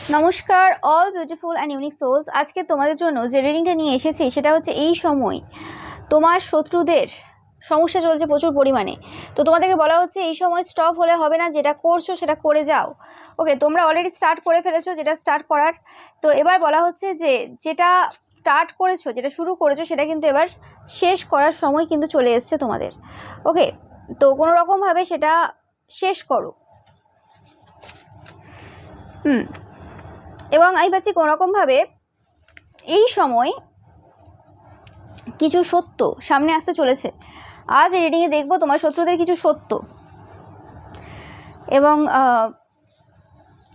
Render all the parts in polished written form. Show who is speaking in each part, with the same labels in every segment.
Speaker 1: নমস্কার all beautiful and unique souls. আজকে তোমাদের জন্য যে রিডিংটা নিয়ে এসেছি সেটা হচ্ছে এই সময় তোমার শত্রুদের সমস্যা চলছে প্রচুর পরিমাণে। তো তোমাদেরকে বলা হচ্ছে এই সময় স্টপ হলে হবে না, যেটা করছো সেটা করে যাও। ওকে, তোমরা অলরেডি স্টার্ট করে ফেলেছো যেটা স্টার্ট করার। তো এবার বলা হচ্ছে যে যেটা স্টার্ট করেছো, যেটা শুরু করেছো, সেটা কিন্তু এবার শেষ করার সময় কিন্তু চলে এসছে তোমাদের। ওকে, তো কোনো রকমভাবে সেটা শেষ করো। এবং আমি পাচ্ছি কোনোরকমভাবে এই সময় কিছু সত্য সামনে আসতে চলেছে। আজ এই রিডিংয়ে দেখবো তোমার শত্রুদের কিছু সত্য এবং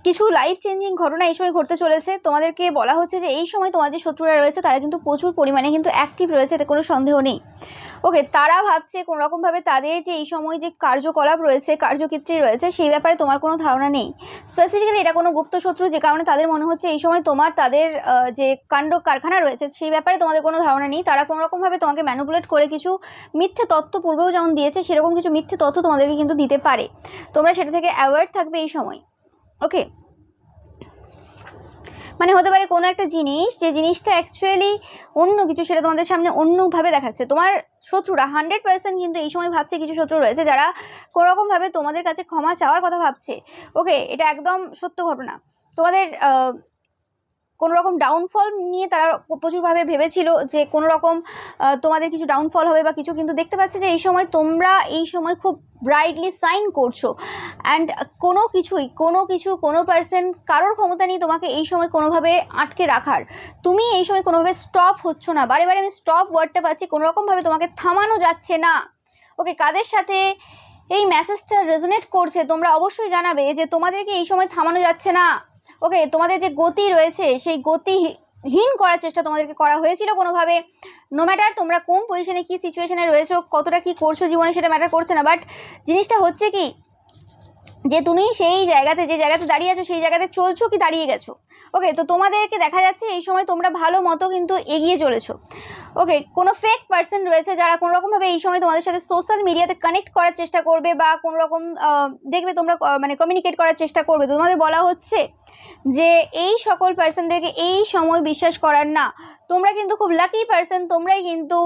Speaker 1: কিছু লাইফ চেঞ্জিং ঘটনা এই সময় ঘটতে চলেছে। তোমাদেরকে বলা হচ্ছে যে এই সময় তোমার যে শত্রুরা রয়েছে তারা কিন্তু প্রচুর পরিমাণে কিন্তু অ্যাক্টিভ রয়েছে, এতে কোনো সন্দেহ নেই। ওকে, তারা ভাবছে কোনো রকমভাবে তাদের যে এই সময় যে কার্যকলাপ রয়েছে, কার্যক্ষেত্রে রয়েছে, সেই ব্যাপারে তোমার কোনো ধারণা নেই। স্পেসিফিক্যালি এটা কোনো গুপ্ত শত্রু, যে কারণে তাদের মনে হচ্ছে এই সময় তোমার তাদের যে কাণ্ড কারখানা রয়েছে সেই ব্যাপারে তোমাদের কোনো ধারণা নেই। তারা কোনো রকমভাবে তোমাকে ম্যানিপুলেট করে কিছু মিথ্যে তথ্য পূর্বেও যেমন দিয়েছে সেরকম কিছু মিথ্যে তথ্য তোমাদেরকে কিন্তু দিতে পারে। তোমরা সেটা থেকে অ্যাওয়ার্ড থাকবে এই সময়। ওকে, মানে হতে পারে কোনো একটা জিনিস, যে জিনিসটা অ্যাকচুয়ালি অন্য কিছু, সেটা তোমাদের সামনে অন্যভাবে দেখাচ্ছে। তোমার শত্রুরা 100% কিন্তু এই সময় ভাবছে, কিছু শত্রু রয়েছে যারা কোনোরকমভাবে তোমাদের কাছে ক্ষমা চাওয়ার কথা ভাবছে। ওকে, এটা একদম সত্য ঘটনা। তোমাদের কোনো রকম ডাউনফল নিয়ে তারা প্রচুরভাবে ভেবেছিল যে কোনো রকম তোমাদের কিছু ডাউনফল হবে বা কিছু, কিন্তু দেখতে পাচ্ছে যে এই সময় তোমরা এই সময় খুব ব্রাইটলি সাইন করছো। অ্যান্ড কোনো পার্সন, কারোর ক্ষমতা নেই তোমাকে এই সময় কোনোভাবে আটকে রাখার। তুমি এই সময় কোনোভাবে স্টপ হচ্ছ না। বারে বারে আমি স্টপ ওয়ার্ডটা পাচ্ছি, কোনো রকমভাবে তোমাকে থামানো যাচ্ছে না। ওকে, কাদের সাথে এই মেসেজটা রেজোনেট করছে তোমরা অবশ্যই জানাবে যে তোমাদেরকে এই সময় থামানো যাচ্ছে না। ওকে, তোমাদের যে গতি রয়েছে সেই গতিহীন করার চেষ্টা তোমাদেরকে করা হয়েছিল কোনোভাবে। নো ম্যাটার তোমরা কোন পজিশনে, কি সিচুয়েশনে রয়েছো, কতটা কি করছো জীবনে, সেটা ম্যাটার করছে না। বাট জিনিসটা হচ্ছে কি, যে তুমি সেই জায়গাতে, যে জায়গাতে দাঁড়িয়ে আছো সেই জায়গাতে চলছো কি দাঁড়িয়ে গেছো। ওকে, তো তোমাদেরকে দেখা যাচ্ছে এই সময় তোমরা ভালো মতো কিন্তু এগিয়ে চলেছো। ওকে, কোনো ফেক পার্সন রয়েছে যারা কোনো রকমভাবে এই সময় তোমাদের সাথে সোশ্যাল মিডিয়াতে কানেক্ট করার চেষ্টা করবে বা কোনো রকম দেখবে তোমরা মানে কমিউনিকেট করার চেষ্টা করবে। তোমাদের বলা হচ্ছে যে এই সকল পার্সনদেরকে এই সময় বিশ্বাস করার না। তোমরা কিন্তু খুব লাকি পার্সন, তোমরাই কিন্তু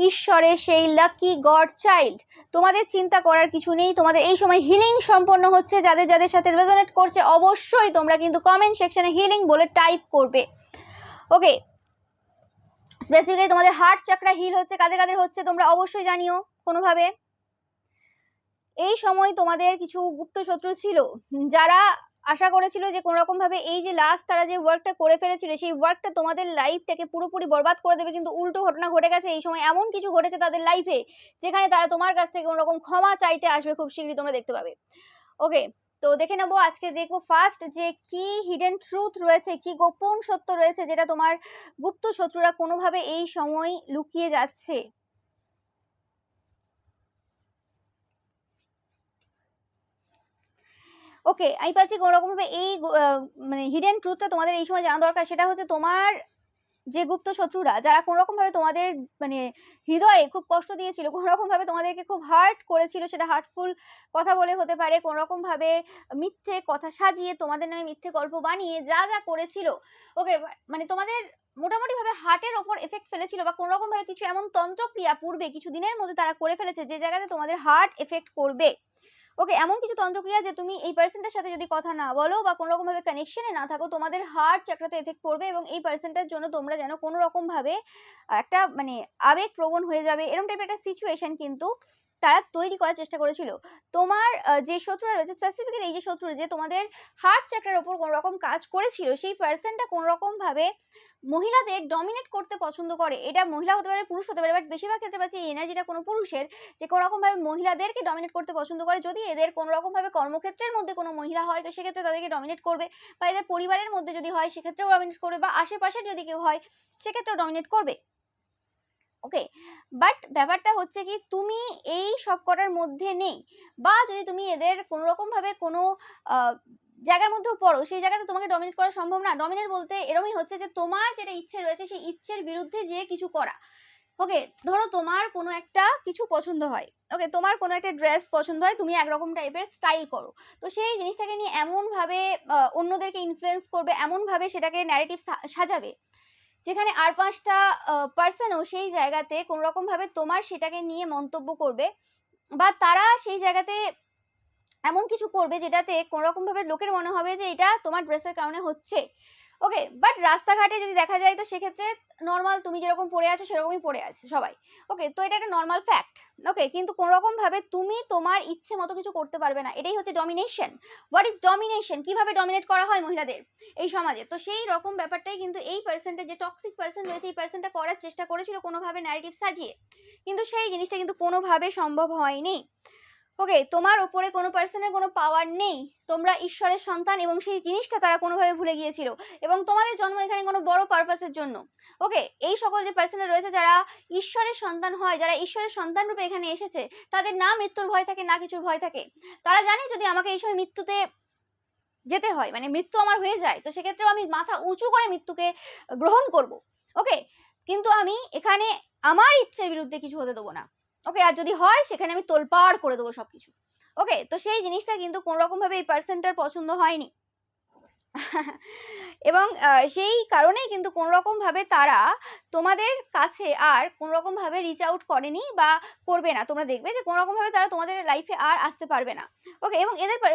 Speaker 1: ঈশ্বরের সেই লাকি গড চাইল্ড। তোমাদের চিন্তা করার কিছু নেই। তোমাদের এই সময় হিলিং সম্পন্ন হচ্ছে। যাদের যাদের সাথে রেজোনেট করছে অবশ্যই তোমরা কিন্তু কমেন্ট সেকশনে হিলিং বলে টাইপ করবে। ওকে, স্পেসিফিক্যালি তোমাদের হার্ট চাকরা হিল হচ্ছে, কাদের কাদের হচ্ছে তোমরা অবশ্যই জানিও কোনোভাবে। এই সময় তোমাদের কিছু গুপ্ত শত্রু ছিল যারা আশা করেছিল যে কোনো রকম ভাবে এই যে লাস্ট তারা যে ওয়ার্কটা করে ফেলেছিল সেই ওয়ার্কটা তোমাদের লাইফটাকে পুরোপুরি বরবাদ করে দেবে, কিন্তু উল্টো ঘটনা ঘটে গেছে। এই সময় এমন কিছু ঘটেছে তাদের লাইফে যেখানে তারা তোমার কাছ থেকে কোনো রকম ক্ষমা চাইতে আসবে, খুব শীঘ্রই তোমরা দেখতে পাবে। ওকে, তো দেখে নেবো আজকে দেখবো ফার্স্ট যে কি হিডেন ট্রুথ রয়েছে, কি গোপন সত্য রয়েছে যেটা তোমার গুপ্ত শত্রুরা কোনোভাবে এই সময় লুকিয়ে যাচ্ছে। ওকে, আমি পাচ্ছি কোনো রকমভাবে এই মানে হিডেন ট্রুথটা তোমাদের এই সময় জানা দরকার। সেটা হচ্ছে তোমার যে গুপ্ত শত্রুরা যারা কোনো রকমভাবে তোমাদের মানে হৃদয়ে খুব কষ্ট দিয়েছিল, কোনো রকমভাবে তোমাদেরকে খুব হার্ট করেছিল, সেটা হার্টফুল কথা বলে হতে পারে, কোনো রকমভাবে মিথ্যে কথা সাজিয়ে তোমাদের নামে মিথ্যে গল্প বানিয়ে যা যা করেছিল। ওকে, মানে তোমাদের মোটামুটিভাবে হার্টের ওপর এফেক্ট ফেলেছিল বা কোনো রকমভাবে কিছু এমন তন্ত্রক্রিয়া পূর্বে কিছু দিনের মধ্যে তারা করে ফেলেছে যে জায়গাতে তোমাদের হার্ট এফেক্ট করবে। ওকে, এমন কিছু তন্ত্রক্রিয়া যে তুমি এই পার্সনটার সাথে যদি কথা না বলো বা কোনো রকম ভাবে কানেকশনে না থাকো তোমাদের হার্ট চাকরাতে এফেক্ট পড়বে এবং এই পার্সনটার জন্য তোমরা যেন কোনো রকম ভাবে একটা মানে আবেগ প্রবণ হয়ে যাবে, এরকম টাইপের একটা সিচুয়েশন কিন্তু তারা তৈরি করার চেষ্টা করেছিল। তোমার যে শত্রুরা রয়েছে, স্পেসিফিক্যালি এই যে শত্রু যে তোমাদের হার্ট চাকরার ওপর কোনো রকম কাজ করেছিল, সেই পার্সনটা কোনো রকম ভাবে মহিলাদের ডমিনেট করতে পছন্দ করে। এটা মহিলা হতে পারে, পুরুষ হতে পারে, বাট বেশিরভাগ ক্ষেত্রে পাচ্ছি এই এনার্জিটা কোনো পুরুষের, যে কোনো রকম ভাবে মহিলাদেরকে ডমিনেট করতে পছন্দ করে। যদি এদের কোনো রকম ভাবে কর্মক্ষেত্রের মধ্যে কোনো মহিলা হয় তো সেক্ষেত্রে তাদেরকে ডমিনেট করবে, বা এদের পরিবারের মধ্যে যদি হয় সেক্ষেত্রেও ডমিনেট করবে, বা আশেপাশের যদি কেউ হয় সেক্ষেত্রেও ডমিনেট করবে। ওকে, বাট ব্যাপারটা হচ্ছে কি তুমি এই সব কটার মধ্যে নেই, বা যদি তুমি এদের কোনো রকম ভাবে কোনো জায়গার মধ্যেও পড়ো সেই জায়গাতে তোমাকে ডমিনেট করা সম্ভব না। ডমিনেট বলতে এরকমই হচ্ছে যে তোমার যেটা ইচ্ছে রয়েছে সেই ইচ্ছের বিরুদ্ধে যে কিছু করা, ওকে, ধরো তোমার কোনো একটা কিছু পছন্দ হয়, ওকে, তোমার কোনো একটা ড্রেস পছন্দ হয়, তুমি একরকম টাইপের স্টাইল করো, তো সেই জিনিসটাকে নিয়ে এমনভাবে অন্যদেরকে ইনফ্লুয়েন্স করবে, এমনভাবে সেটাকে ন্যারেটিভ সাজাবে, যেখানে আর 5টা পার্সনও সেই জায়গাতে কোনো রকমভাবে তোমার সেটাকে নিয়ে মন্তব্য করবে, বা তারা সেই জায়গাতে এমন কিছু করবে যেটাতে কোনো রকমভাবে লোকের মনে হবে যে এটা তোমার ড্রেসের কারণে হচ্ছে। ওকে, বাট রাস্তাঘাটে যদি দেখা যায় তো সেক্ষেত্রে নর্মাল তুমি যেরকম পরে আছো সেরকমই পরে আছে সবাই। ওকে, তো এটা একটা নর্মাল ফ্যাক্ট। ওকে, কিন্তু কোনো রকমভাবে তুমি তোমার ইচ্ছে মতো কিছু করতে পারবে না, এটাই হচ্ছে ডমিনেশন। What is domination? কিভাবে ডমিনেট করা হয় মহিলাদের এই সমাজে, তো সেই রকম ব্যাপারটাই কিন্তু এই পার্সনটা, যে টক্সিক পার্সন রয়েছে, এই পার্সনটা করার চেষ্টা করেছিল কোনোভাবে ন্যারেটিভ সাজিয়ে, কিন্তু সেই জিনিসটা কিন্তু কোনোভাবে সম্ভব হয়নি। ওকে, তোমার ওপরে কোনো পার্সনের কোনো পাওয়ার নেই, তোমরা ঈশ্বরের সন্তান, এবং সেই জিনিসটা তারা কোনোভাবে ভুলে গিয়েছিল, এবং তোমাদের জন্ম এখানে কোনো বড় পারপাসের জন্য। ওকে, এই সকল যে পার্সনরা রয়েছে যারা ঈশ্বরের সন্তান হয়, যারা ঈশ্বরের সন্তান রূপে এখানে এসেছে, তাদের না মৃত্যুর ভয় থাকে না কিছুর ভয় থাকে। তারা জানে যদি আমাকে এই সময় মৃত্যুতে যেতে হয়, মানে মৃত্যু আমার হয়ে যায়, তো সেক্ষেত্রেও আমি মাথা উঁচু করে মৃত্যুকে গ্রহণ করব। ওকে, কিন্তু আমি এখানে আমার ইচ্ছের বিরুদ্ধে কিছু হতে দেবো না। ওকে, আর যদি হয় সেখানে আমি তোলপাড় করে দেবো সবকিছু। ওকে, তো সেই জিনিসটা কিন্তু কোনো রকম ভাবে এই পার্সনটার পছন্দ হয়নি। এবং সেই কারণেই কিন্তু কোনো রকম ভাবে তারা তোমাদের কাছে আর কোনো রকম ভাবে রিচ আউট করেনি বা করবে না। তোমরা দেখবে যে কোনো রকম ভাবে তারা তোমাদের লাইফে আর আসতে পারবে না। ওকে, এবং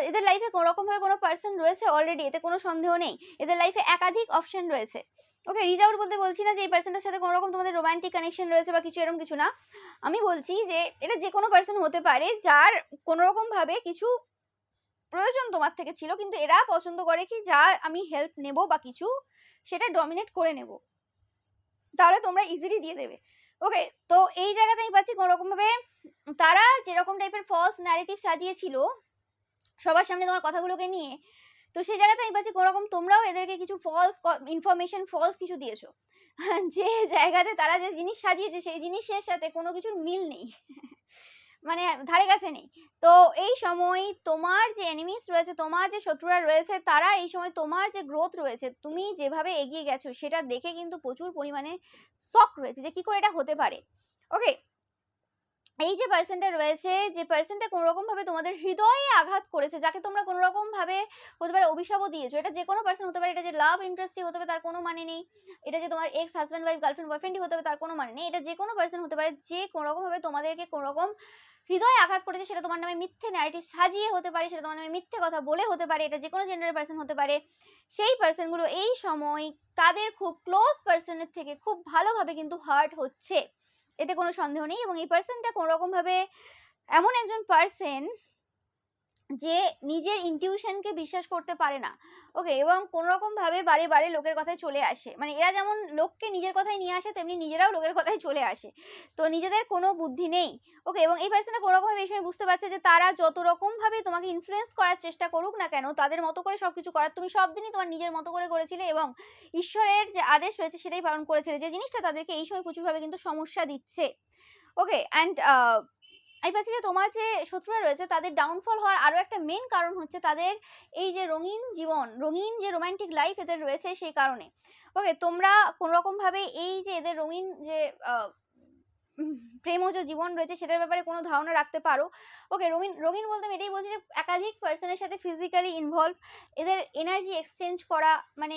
Speaker 1: এদের লাইফে কোনো রকম ভাবে কোনো পার্সন রয়েছে অলরেডি, এতে কোনো সন্দেহ নেই। এদের লাইফে একাধিক অপশন রয়েছে। ওকে, রিচ আউট বলতে বলছি না যে এই পার্সনটার সাথে কোনো রকম তোমাদের রোমান্টিক কানেকশন রয়েছে বা কিছু এরকম কিছু না। আমি বলছি যে এটা যে কোনো পার্সন হতে পারে যার কোনো রকম ভাবে কিছু প্রয়োজন তোমার থেকে ছিল, কিন্তু এরা পছন্দ করে কি যার আমি হেল্প নেব বা কিছু সেটা ডমিনেট করে নেব, তাহলে তোমরা ইজিলি দিয়ে দেবে। ওকে, তো এই জায়গাতে আমি পাচ্ছি কোনো রকম ভাবে তারা যেরকম টাইপের ফলস ন্যারেটিভ সাজিয়েছিল সবার সামনে তোমার কথাগুলোকে নিয়ে, তো সেই জায়গাতে আমি পাচ্ছি কোনো রকম তোমরাও এদেরকে কিছু ফলস ইনফরমেশন, ফলস কিছু দিয়েছো। যে জায়গাতে তারা যে জিনিস সাজিয়েছে সেই জিনিসের সাথে কোনো কিছুর মিল নেই। মানে ধারে কাছে নেই। তো এই সময় তোমার যে এনিমিস রয়েছে, তোমার যে শত্রুরা রয়েছে, তারা এই সময় তোমার যে গ্রোথ রয়েছে, তুমি যেভাবে এগিয়ে গেছো সেটা দেখে কিন্তু প্রচুর পরিমাণে শক রয়েছে যে কি করে এটা হতে পারে। ওকে, এই যে পার্সনটা রয়েছে, যে পার্সনটা কোনো রকম ভাবে তোমাদের হৃদয়ে আঘাত করেছে, যাকে তোমরা কোনো রকম ভাবে হতে পারে অভিশাপও দিয়েছো, এটা যে কোনো পার্সন হতে পারে, এটা যে লাভ ইন্টারেস্টই হতে পারে তার কোনো মানে নেই, এটা যে তোমার এক্স হাজব্যান্ড ওয়াইফ গার্লফ্রেন্ড বয়ফ্রেন্ডই হতে পারে তার কোনো মানে নেই, এটা যে কোনো পার্সন হতে পারে যে কোনো রকম ভাবে তোমাদেরকে কোনো রকম হৃদয়ে আঘাত করেছে, সেটা তোমার নামে মিথ্যে ন্যারেটিভ সাজিয়ে হতে পারে, সেটা তোমার নামে মিথ্যে কথা বলে হতে পারে, এটা যে কোনো জেন্ডারের পার্সন হতে পারে। সেই পার্সনগুলো এই সময় তাদের খুব ক্লোজ পার্সনের থেকে খুব ভালোভাবে কিন্তু হার্ট হচ্ছে, এতে কোনো সন্দেহ নেই। এবং এই পার্সনটা কোনো রকম ভাবে এমন একজন পার্সন যে নিজের ইনটিউশনকে বিশ্বাস করতে পারে না। ওকে, এবং কোনো রকম ভাবে বারে বারে লোকের কথায় চলে আসে, মানে এরা যেমন লোককে নিজের কথায় নিয়ে আসে তেমনি নিজেরাও লোকের কথায় চলে আসে, তো নিজেদের কোনো বুদ্ধি নেই। ওকে, এবং এই পার্সনটা কোনো রকম ভাবে এই সময় বুঝতে পারছে যে তারা যত রকম ভাবে তোমাকে ইনফ্লুয়েন্স করার চেষ্টা করুক না কেন, তাদের মতো করে সবকিছু করার তুমি সব দিনই তোমার নিজের মতো করে করেছিলে, এবং ঈশ্বরের যে আদেশ রয়েছে সেটাই পালন করেছিলে, যে জিনিসটা তাদেরকে এই সময় প্রচুরভাবে কিন্তু সমস্যা দিচ্ছে। ওকে, অ্যান্ড আমি পাচ্ছি যে তোমার যে শত্রুরা রয়েছে তাদের ডাউনফল হওয়ার আরো একটা মেন কারণ হচ্ছে তাদের এই যে রঙিন জীবন, রঙিন যে রোমান্টিক লাইফ এদের রয়েছে সেই কারণে। ওকে, তোমরা কোনো রকম ভাবে এই যে এদের রঙিন যে প্রেমজ জীবন রয়েছে সেটার ব্যাপারে কোনো ধারণা রাখতে পারো। ওকে, রঙিন রঙিন বলতে আমি এটাই বলছি যে একাধিক পার্সনের সাথে ফিজিক্যালি ইনভলভ, এদের এনার্জি এক্সচেঞ্জ করা, মানে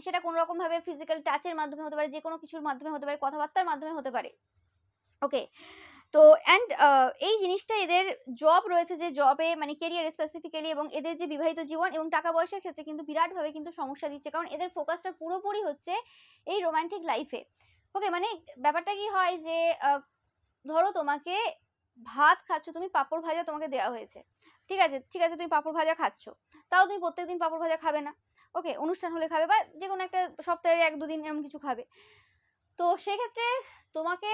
Speaker 1: সেটা কোনো রকম ভাবে ফিজিক্যাল টাচের মাধ্যমে হতে পারে, যে কোনো কিছুর মাধ্যমে হতে পারে, কথাবার্তার মাধ্যমে হতে পারে। ওকে, তো অ্যান্ড এই জিনিসটা এদের জব রয়েছে, যে জবে মানে কেরিয়ার স্পেসিফিক্যালি, এবং এদের যে বিবাহিত জীবন এবং টাকা পয়সার ক্ষেত্রে কিন্তু বিরাটভাবে কিন্তু সমস্যা দিচ্ছে, কারণ এদের ফোকাসটা পুরোপুরি হচ্ছে এই রোমান্টিক লাইফে। ওকে, মানে ব্যাপারটা কি হয় যে ধরো তোমাকে ভাত খাচ্ছ, তুমি পাঁপড় ভাজা তোমাকে দেওয়া হয়েছে, ঠিক আছে ঠিক আছে, তুমি পাঁপড় ভাজা খাচ্ছ, তাও তুমি প্রত্যেকদিন পাঁপড় ভাজা খাবে না। ওকে, অনুষ্ঠান হলে খাবে বা যে কোনো একটা সপ্তাহে 1-2 দিন এরকম কিছু খাবে, তো সেক্ষেত্রে তোমাকে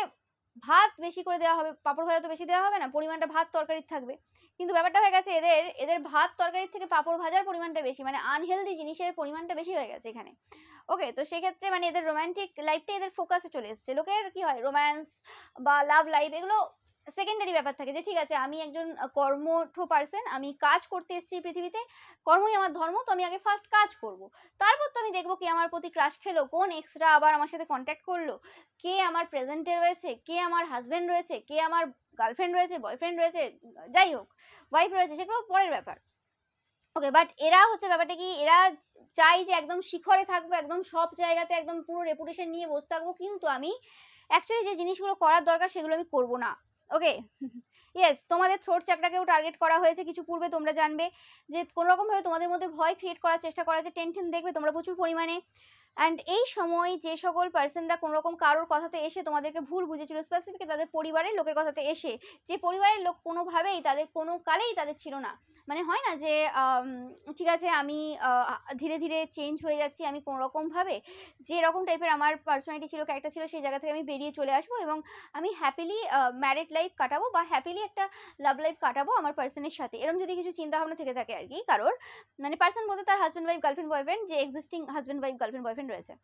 Speaker 1: ভাত বেশি করে দেওয়া হবে, পাঁপড় ভাজা তো বেশি দেওয়া হবে না, পরিমাণটা ভাত তরকারির থাকবে, কিন্তু ব্যাপারটা হয়ে গেছে এদের এদের ভাত তরকারির থেকে পাঁপড় ভাজার পরিমাণটা বেশি, মানে আনহেলদি জিনিসের পরিমাণটা বেশি হয়ে গেছে এখানে। ওকে, তো সেক্ষেত্রে মানে এদের রোমান্টিক লাইফটা এদের ফোকাসে চলে এসছে। লোকের কি হয়, রোম্যান্স বা লাভ লাইফ এগুলো সেকেন্ডারি ব্যাপার থাকে, যে ঠিক আছে আমি একজন কর্মঠ পার্সন, আমি কাজ করতে এসেছি পৃথিবীতে, কর্মই আমার ধর্ম, তো আমি আগে ফার্স্ট কাজ করব, তারপর তো আমি দেখবো কে আমার প্রতি ক্রাশ খেলো, কোন এক্সরা আবার আমার সাথে কন্ট্যাক্ট করলো, কে আমার প্রেজেন্টে রয়েছে, কে আমার হাজবেন্ড রয়েছে, কে আমার গার্লফ্রেন্ড রয়েছে, বয়ফ্রেন্ড রয়েছে, যাই হোক ওয়াইফ রয়েছে, সেগুলো পরের ব্যাপার। ওকে, বাট এরা হচ্ছে ব্যাপারটা কি, এরা চাই যে একদম শিখরে থাকবো, একদম সব জায়গাতে একদম পুরো রেপুটেশন নিয়ে বসে থাকবো, কিন্তু আমি অ্যাকচুয়ালি যে জিনিসগুলো করার দরকার সেগুলো আমি করবো না। ওকে, ইয়েস, তোমাদের থ্রোট চাকরাকেও টার্গেট করা হয়েছে কিছু পূর্বে, তোমরা জানবে যে কোনো রকমভাবে তোমাদের মধ্যে ভয় ক্রিয়েট করার চেষ্টা করা হয়েছে, টেনশন দেখবে তোমরা প্রচুর পরিমাণে। অ্যান্ড এই সময় যে সকল পার্সনরা কোনো রকম কারোর কথাতে এসে তোমাদেরকে ভুল বুঝেছিল, স্পেসিফিক তাদের পরিবারের লোকের কথাতে এসে, যে পরিবারের লোক কোনোভাবেই তাদের কোনো কালেই তাদের ছিল না, মানে হয় না যে ঠিক আছে আমি ধীরে ধীরে চেঞ্জ হয়ে যাচ্ছি, আমি কোনো রকমভাবে যে রকম টাইপের আমার পার্সোনালিটি ছিল, ক্যারেক্টার ছিল, সেই জায়গা থেকে আমি বেরিয়ে চলে আসবো এবং আমি হ্যাপিলি ম্যারিড লাইফ কাটাবো বা হ্যাপিলি একটা লাভ লাইফ কাটাবো আমার পার্সনের সাথে, এরকম যদি কিছু চিন্তা ভাবনা থেকে থাকে আর কি কারোর, মানে পার্সন বলতে তার হাজব্যান্ড ওয়াইফ গার্লফ্রেন্ড বয়ফ্রেন্ড, যে existing husband wife girlfriend boyfriend রয়েছে,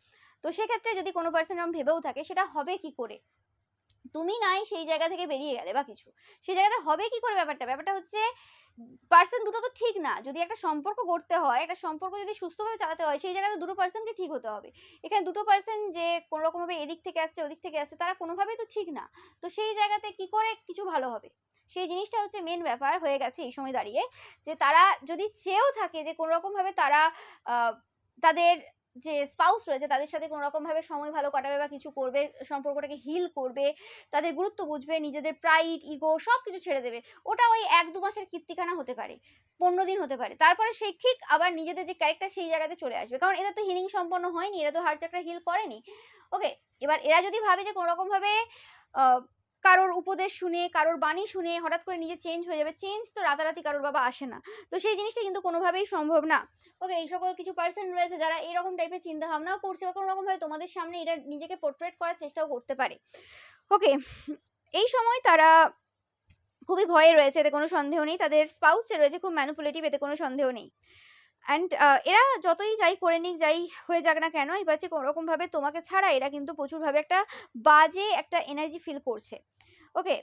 Speaker 1: তো সেক্ষেত্রে যদি কোনো পার্সন এরকম ভেবেও থাকে, সেটা হবে কি করে, তুমি নাই সেই জায়গা থেকে বেরিয়ে গেলে বা কিছু, সেই জায়গাতে হবে কি করে, ব্যাপারটা হচ্ছে পার্সন দুটো তো ঠিক না, যদি একটা সম্পর্ক গড়তে হয়, একটা সম্পর্ক যদি সুস্থভাবে চালাতে হয়, সেই জায়গাতে দুটো পার্সনকে ঠিক হতে হবে। এখানে দুটো পার্সন যে কোনো রকম ভাবে এদিক থেকে আসছে ওদিক থেকে আসছে, তারা কোনোভাবেই তো ঠিক না, তো সেই জায়গাতে কি করে কিছু ভালো হবে, সেই জিনিসটা হচ্ছে মেন ব্যাপার হয়ে গেছে এই সময় দাঁড়িয়ে, যে তারা যদি চেয়েও থাকে যে কোনো রকম ভাবে তারা তাদের যে স্পাউস রয়েছে তাদের সাথে কোনো রকম ভাবে সময় ভালো কাটাবে বা কিছু করবে, সম্পর্কটাকে হিল করবে, তাদের গুরুত্ব বুঝবে, নিজেদের প্রাইড ইগো সব কিছু ছেড়ে দেবে, ওটা ওই 1-2 মাসের কীর্তিখানা হতে পারে, 15 দিন হতে পারে, তারপরে সেই ঠিক আবার নিজেদের যে ক্যারেক্টার সেই জায়গাতে চলে আসবে, কারণ এরা তো হিলিং সম্পন্ন হয়নি, এরা তো হাড় চাকরা হিল করেনি। ওকে, এবার এরা যদি ভাবে যে কোনো রকম ভাবে কারোর উপদেশ শুনে, কারোর বাণী শুনে হঠাৎ করে নিজে চেঞ্জ হয়ে যাবে, চেঞ্জ তো রাতারাতি কারোর বাবা আসে না, তো সেই জিনিসটা কিন্তু কোনোভাবেই সম্ভব না। ওকে, এই সকল কিছু পার্সন রয়েছে যারা এরকম টাইপের চিন্তা ভাবনাও করছে বা কোনো রকম ভাবে তোমাদের সামনে এটা নিজেকে পোর্ট্রেট করার চেষ্টাও করতে পারে। ওকে, এই সময় তারা খুবই ভয়ে রয়েছে, এতে কোনো সন্দেহ নেই, তাদের স্পাউস যে রয়েছে খুব ম্যানিপুলেটিভ, এতে কোনো সন্দেহ নেই। অ্যান্ড এরা যতই যাই করে নিক, যাই হয়ে যাক না কেন, এবার যে কোনো রকম ভাবে তোমাকে ছাড়া এরা কিন্তু প্রচুরভাবে একটা বাজে একটা এনার্জি ফিল করছে। ওকে,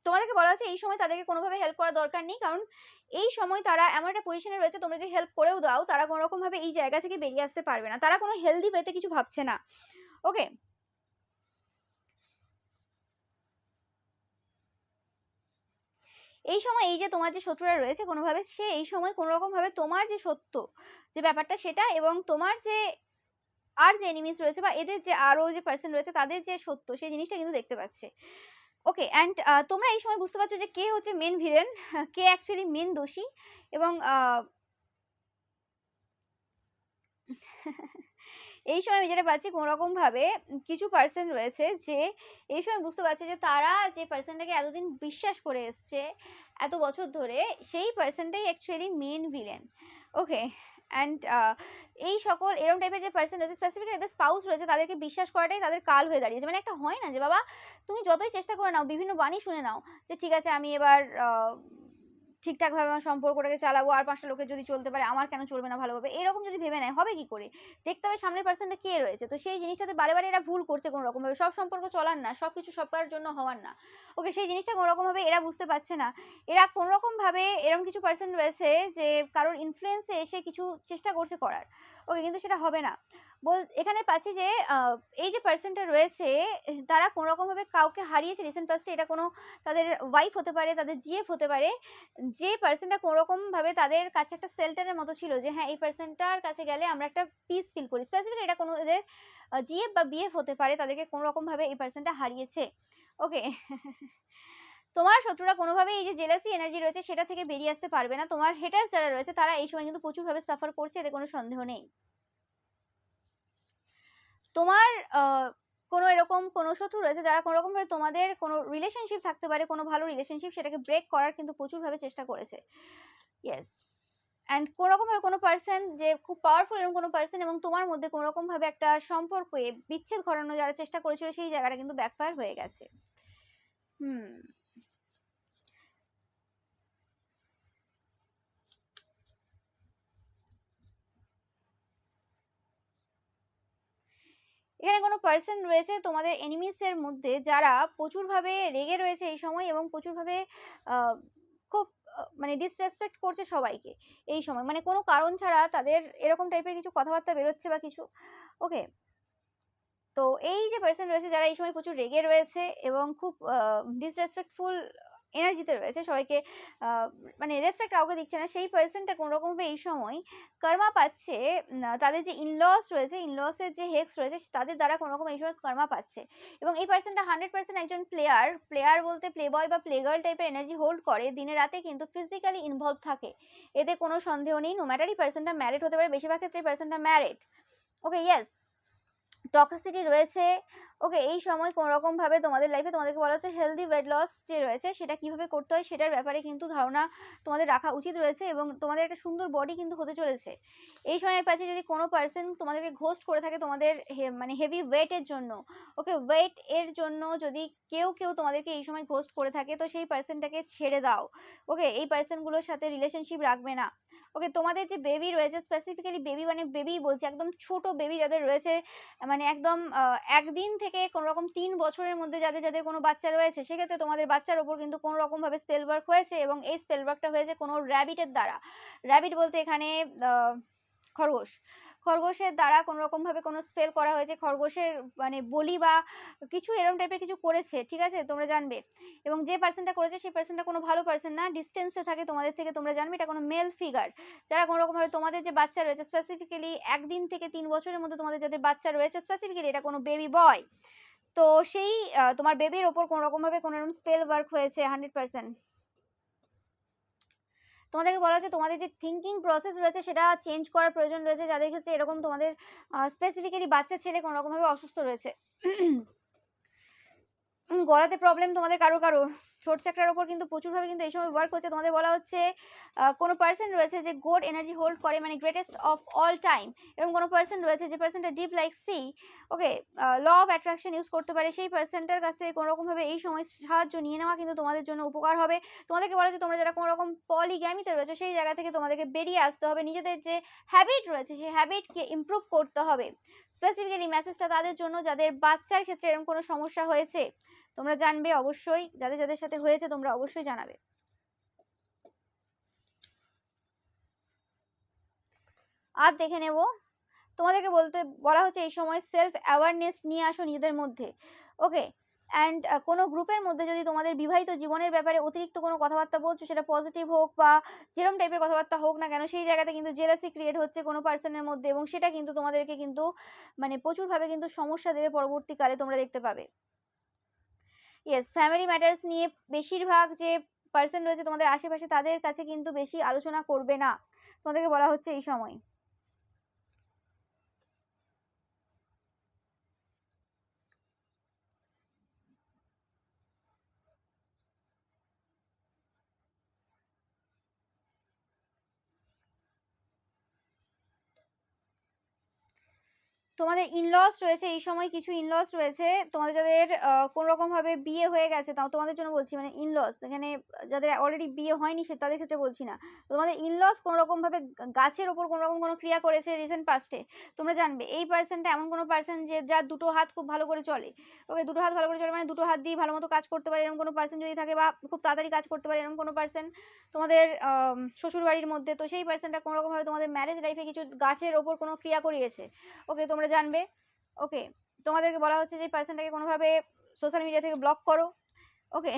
Speaker 1: তোমাদেরকে বলা হচ্ছে এই সময় তাদেরকে কোনোভাবে হেল্প করার দরকার নেই, কারণ এই সময় তারা এমন একটা পজিশনে রয়েছে, তোমরা যদি হেল্প করেও দাও তারা কোনো রকম ভাবে এই জায়গা থেকে বেরিয়ে আসতে পারবে না, তারা কোনো হেলদি ওয়েতে কিছু ভাবছে না। ওকে, এই সময় এই যে তোমার যে শত্রুরা রয়েছে কোনোভাবে সে এই সময় কোনো রকম ভাবে তোমার যে সত্য যে ব্যাপারটা সেটা, এবং তোমার যে আর যে এনিমিস রয়েছে বা এদের যে আরো যে পার্সন রয়েছে তাদের যে সত্য সেই জিনিসটা কিন্তু দেখতে পাচ্ছে। ওকে, অ্যান্ড তোমরা এই সময় বুঝতে পারছো যে কে হচ্ছে মেন ভিলেন, কে অ্যাকচুয়ালি মেন দোষী, এবং এই সময় আমি যেটা পাচ্ছি কোনো রকম ভাবে কিছু পার্সন রয়েছে যে এই সময় বুঝতে পারছে যে তারা যে পার্সনটাকে এতদিন বিশ্বাস করে এসছে এত বছর ধরে, সেই পার্সনটাই actually main villain. Okay, and এই সকল এরকম টাইপের যে পার্সন রয়েছে, স্পেসিফিক্যালি এদের স্পাউস রয়েছে, তাদেরকে বিশ্বাস করাটাই তাদের কাল হয়ে দাঁড়িয়েছে, মানে একটা হয় না যে বাবা তুমি যতই চেষ্টা করে নাও, বিভিন্ন বাণী শুনে নাও যে ঠিক আছে আমি এবার ঠিকঠাকভাবে আমার সম্পর্কটাকে চালাবো, আর 5টা লোকের যদি চলতে পারে আমার কেন চলবে না ভালোভাবে, এরকম যদি ভেবে নেয় হবে কি করে, দেখতে হবে সামনের পার্সনটা কে রয়েছে, তো সেই জিনিসটাতে বারে বারে এরা ভুল করছে কোনো রকমভাবে, সব সম্পর্ক চলার না, সব কিছু সবার জন্য হওয়ার না। ওকে, সেই জিনিসটা কোনো রকমভাবে এরা বুঝতে পারছে না, এরা কোনো রকমভাবে এরকম কিছু পার্সন রয়েছে যে কারোর ইনফ্লুয়েন্সে এসে কিছু চেষ্টা করছে করার। ওকে, কিন্তু সেটা হবে না। এখানে পাচ্ছি যে এই যে পার্সনটা রয়েছে তারা কোনো রকমভাবে কাউকে হারিয়েছে রিসেন্ট পাস্টে, এটা কোনো তাদের ওয়াইফ হতে পারে, তাদের জিএফ হতে পারে, যে পার্সনটা কোনো রকম ভাবে তাদের কাছে একটা শেল্টারের মতো ছিল, যে হ্যাঁ এই পার্সনটার কাছে গেলে আমরা একটা পিস ফিল করি, স্পেসিফিক এটা কোনো এদের জিএফ বা বিএফ হতে পারে, তাদেরকে কোনো রকম ভাবে এই পার্সনটা হারিয়েছে। ওকে, তোমার শত্রুরা কোনোভাবেই এই যে জেলাসি এনার্জি রয়েছে সেটা থেকে বেরিয়ে আসতে পারবে না, তোমার হেটার্স যারা রয়েছে তারা এই সময় কিন্তু প্রচুরভাবে সাফার করছে, এতে কোনো সন্দেহ নেই। তোমার কোনো এরকম কোনো শত্রু রয়েছে যারা কোনো রকম ভাবে তোমাদের কোনো রিলেশনশিপ থাকতে পারে, কোনো ভালো রিলেশনশিপ, সেটাকে ব্রেক করার কিন্তু প্রচুরভাবে চেষ্টা করেছে। ইয়েস, অ্যান্ড কোনো রকম ভাবে কোনো পার্সন যে খুব পাওয়ারফুল এরকম কোনো পার্সন এবং তোমার মধ্যে কোনো রকম ভাবে একটা সম্পর্কে বিচ্ছেদ ঘটানো যারা চেষ্টা করেছিল, সেই জায়গাটা কিন্তু ব্যাকফায়ার হয়ে গেছে। এখানে কোনো পার্সন রয়েছে তোমাদের এনিমিস এর মধ্যে যারা প্রচুরভাবে রেগে রয়েছে এই সময়, এবং প্রচুরভাবে খুব মানে ডিসরেসপেক্ট করছে সবাইকে এই সময়, মানে কোনো কারণ ছাড়া তাদের এরকম টাইপের কিছু কথাবার্তা বেরোচ্ছে বা কিছু। ওকে, তো এই যে পার্সন রয়েছে যারা এই সময় প্রচুর রেগে রয়েছে এবং খুব ডিসরেসপেক্টফুল এনার্জিতে রয়েছে, সবাইকে আহ, মানে রেসপেক্ট কাউকে দিচ্ছে না, সেই পার্সনটা কোনোরকমভাবে এই সময় কর্মা পাচ্ছে। তাদের যে ইনলস রয়েছে, ইনলসের যে হেক্স রয়েছে তাদের দ্বারা কোনোরকম এই সময় কর্মা পাচ্ছে। এবং এই পার্সনটা 100% একজন প্লেয়ার, প্লেয়ার বলতে প্লে বয় বা প্লে গার্ল টাইপের এনার্জি হোল্ড করে, দিনে রাতে কিন্তু ফিজিক্যালি ইনভলভ থাকে, এতে কোনো সন্দেহ নেই। নো ম্যাটার এই পার্সনটা ম্যারিড হতে পারে, বেশিরভাগ ক্ষেত্রে এই পার্সনটা ম্যারিড। ওকে, ইয়েস, টক্সিসিটি রয়েছে। ওকে, এই সময় কোনো রকম ভাবে তোমাদের লাইফে তোমাদেরকে বলা হচ্ছে হেলদি ওয়েট লস যে রয়েছে সেটা কিভাবে করতে হয় সেটার ব্যাপারে কিন্তু ধারণা তোমাদের রাখা উচিত রয়েছে, এবং তোমাদের একটা সুন্দর বডি কিন্তু হতে চলেছে এই সময় পাচ্ছি। যদি কোনো পার্সন তোমাদেরকে ঘোস্ট করে থাকে তোমাদের মানে হেভি ওয়েটের জন্য, ওকে, ওয়েট এর জন্য যদি কেউ কেউ তোমাদেরকে এই সময় ঘোস্ট করে থাকে তো সেই পার্সনটাকে ছেড়ে দাও। ওকে, এই পার্সনগুলোর সাথে রিলেশনশিপ রাখবে না। ওকে, তোমাদের যে বেবি রয়েছে, স্পেসিফিক্যালি বেবি মানে বেবি বলছি, একদম ছোট বেবি যাদের রয়েছে, মানে একদম একদিন থেকে কোনো রকম 3 বছরের মধ্যে যাদের যাদের কোনো বাচ্চা রয়েছে, সেক্ষেত্রে তোমাদের বাচ্চার ওপর কিন্তু কোনো রকম ভাবে স্পেল ওয়ার্ক হয়েছে, এবং এই স্পেল ওয়ার্কটা হয়েছে কোনো র্যাবিটের দ্বারা। র্যাবিট বলতে এখানে খরগোশ, খরগোশের দ্বারা কোনো রকম ভাবে কোনো স্পেল করা হয়েছে, খরগোশের মানে বলি বা কিছু এরকম টাইপের কিছু করেছে, ঠিক আছে, তোমরা জানবে। এবং যে পার্সনটা করেছে সেই পার্সনটা কোনো ভালো পার্সন না, ডিস্টেন্সে থাকে তোমাদের থেকে, তোমরা জানবে এটা কোনো মেল ফিগার, যারা কোনো রকম ভাবে তোমাদের যে বাচ্চা রয়েছে, স্পেসিফিক্যালি 1 দিন থেকে 3 বছরের মধ্যে তোমাদের যাদের বাচ্চা রয়েছে, স্পেসিফিক্যালি এটা কোনো বেবি বয়। তো সেই তোমার বেবির ওপর কোনো রকম ভাবে কোনো রকম স্পেল ওয়ার্ক হয়েছে 100%। তোমাদেরকে বলা হচ্ছে তোমাদের যে থিঙ্কিং প্রসেস রয়েছে সেটা চেঞ্জ করার প্রয়োজন রয়েছে, যাদের ক্ষেত্রে এরকম তোমাদের স্পেসিফিক্যালি বাচ্চা ছেলে কোনো রকম ভাবে অসুস্থ রয়েছে। গলাতে প্রবলেম তোমাদের কারো কারো, ছোট চাকরার ওপর কিন্তু প্রচুরভাবে কিন্তু এই সময় ওয়ার্ক হচ্ছে। তোমাদের বলা হচ্ছে কোনো পার্সন রয়েছে যে গড এনার্জি হোল্ড করে, মানে গ্রেটেস্ট অফ অল টাইম, এবং কোনো পার্সন রয়েছে যে পার্সনটা deep like sea, okay, law of attraction use করতে পারে, সেই পার্সনটার কাছ থেকে কোনো রকমভাবে এই সময় সাহায্য নিয়ে নেওয়া কিন্তু তোমাদের জন্য উপকার হবে। তোমাদেরকে বলা হচ্ছে তোমরা যারা কোনো রকম পলিগ্যামিতে রয়েছে সেই জায়গা থেকে তোমাদেরকে বেরিয়ে আসতে হবে, নিজেদের যে হ্যাবিট রয়েছে সেই হ্যাবিটকে ইমপ্রুভ করতে হবে। স্পেসিফিক্যালি মেসেজটা তাদের জন্য যাদের বাচ্চার ক্ষেত্রে এরকম কোনো সমস্যা হয়েছে, তোমরা জানবে অবশ্যই, যাদের যাদের সাথে হয়েছে তোমরা অবশ্যই জানাবে। আর দেখে নেব, তোমাদেরকে বলতে বলা হচ্ছে এই সময় সেলফ অ্যাওয়ারনেস নিয়ে আসো নিজেদের মধ্যে। ওকে, অ্যান্ড কোনো গ্রুপের মধ্যে যদি তোমাদের বিবাহিত জীবনের ব্যাপারে অতিরিক্ত কোনো কথাবার্তা বলছো, সেটা পজিটিভ হোক বা যেরকম টাইপের কথাবার্তা হোক না কেন, সেই জায়গাতে কিন্তু জেলাসি ক্রিয়েট হচ্ছে কোনো পার্সনের মধ্যে, এবং সেটা কিন্তু তোমাদেরকে কিন্তু মানে প্রচুরভাবে কিন্তু সমস্যা দেবে পরবর্তীকালে, তোমরা দেখতে পাবে। ইয়েস, ফ্যামিলি ম্যাটার্স নিয়ে বেশিরভাগ যে পার্সন রয়েছে তোমাদের আশেপাশে তাদের কাছে কিন্তু বেশি আলোচনা করবে না, তোমাদেরকে বলা হচ্ছে এই সময়। তোমাদের ইনলস রয়েছে এই সময়, কিছু ইনলস রয়েছে তোমাদের যাদের কোনো রকম ভাবে বিয়ে হয়ে গেছে, তাও তোমাদের জন্য বলছি, মানে ইনলস এখানে যাদের অলরেডি বিয়ে হয়নি সে তাদের ক্ষেত্রে বলছি না। তোমাদের ইনলস কোনো রকম ভাবে গাছের ওপর কোনো রকম কোনো ক্রিয়া করেছে রিসেন্ট পাস্টে, তোমরা জানবে। এই পার্সনটা এমন কোনো পার্সন যে যার দুটো হাত খুব ভালো করে চলে, ওকে, দুটো হাত ভালো করে চলে মানে দুটো হাত দিয়ে ভালো মতো কাজ করতে পারে এরকম কোনো পার্সন যদি থাকে, বা খুব তাড়াতাড়ি কাজ করতে পারে এরকম কোনো পার্সন তোমাদের শ্বশুর বাড়ির মধ্যে, তো সেই পার্সনটা কোনো রকম ভাবে তোমাদের ম্যারেজ লাইফে কিছু গাছের ওপর কোনো ক্রিয়া করিয়েছে, ওকে, তোমরা জানবে। ওকে, তোমাদেরকে বলা হচ্ছে যে পার্সনটাকে কোনোভাবে সোশ্যাল মিডিয়া থেকে ব্লক করো। ওকে,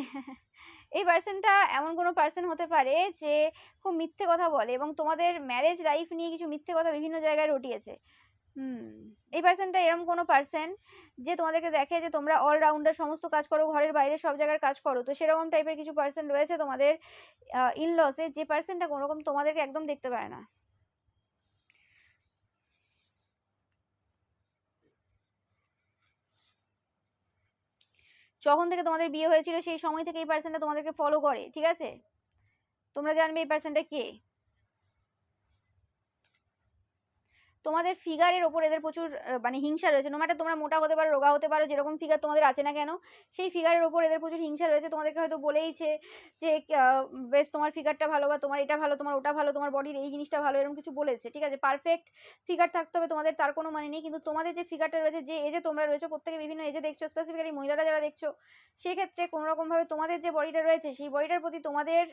Speaker 1: এই পার্সনটা এমন কোনো পার্সন হতে পারে যে খুব মিথ্যে কথা বলে এবং তোমাদের ম্যারেজ লাইফ নিয়ে কিছু মিথ্যে কথা বিভিন্ন জায়গায় রটিয়েছে। এই পার্সনটা এরকম কোনো পার্সন যে তোমাদেরকে দেখে যে তোমরা অলরাউন্ডার, সমস্ত কাজ করো, ঘরের বাইরে সব জায়গার কাজ করো, তো সেরকম টাইপের কিছু পার্সন রয়েছে তোমাদের ইনলসে, যে পার্সনটা কোনোরকম তোমাদেরকে একদম দেখতে পারে না। যখন থেকে তোমাদের বিয়ে হয়েছিল সেই সময় থেকে এই পার্সনটা তোমাদেরকে ফলো করে, ঠিক আছে, তোমরা জানবে এই পার্সনটা কে। তোমাদের ফিগারের ওপর এদের প্রচুর মানে হিংসা রয়েছে, নো ম্যাটার তোমরা মোটা হতে পারো, রোগা হতে পারো, যেরকম ফিগার তোমাদের আছে না কেন, সেই ফিগারের ওপর এদের প্রচুর হিংসা রয়েছে। তোমাদেরকে হয়তো বলেইছে যে বেশ তোমার ফিগারটা ভালো, বা তোমার এটা ভালো, তোমার ওটা ভালো, তোমার বডির এই জিনিসটা ভালো, এরকম কিছু বলেছে, ঠিক আছে। পারফেক্ট ফিগার থাকতে হবে তোমাদের তার কোনো মানে নেই, কিন্তু তোমাদের যে ফিগারটা রয়েছে, যে এজে তোমরা রয়েছে, প্রত্যেকে বিভিন্ন এজে দেখছো, স্পেসিফিক্যালি মহিলারা যারা দেখছো, সেক্ষেত্রে কোনো রকমভাবে তোমাদের যে বডিটা রয়েছে সেই বডিটার প্রতি তোমাদের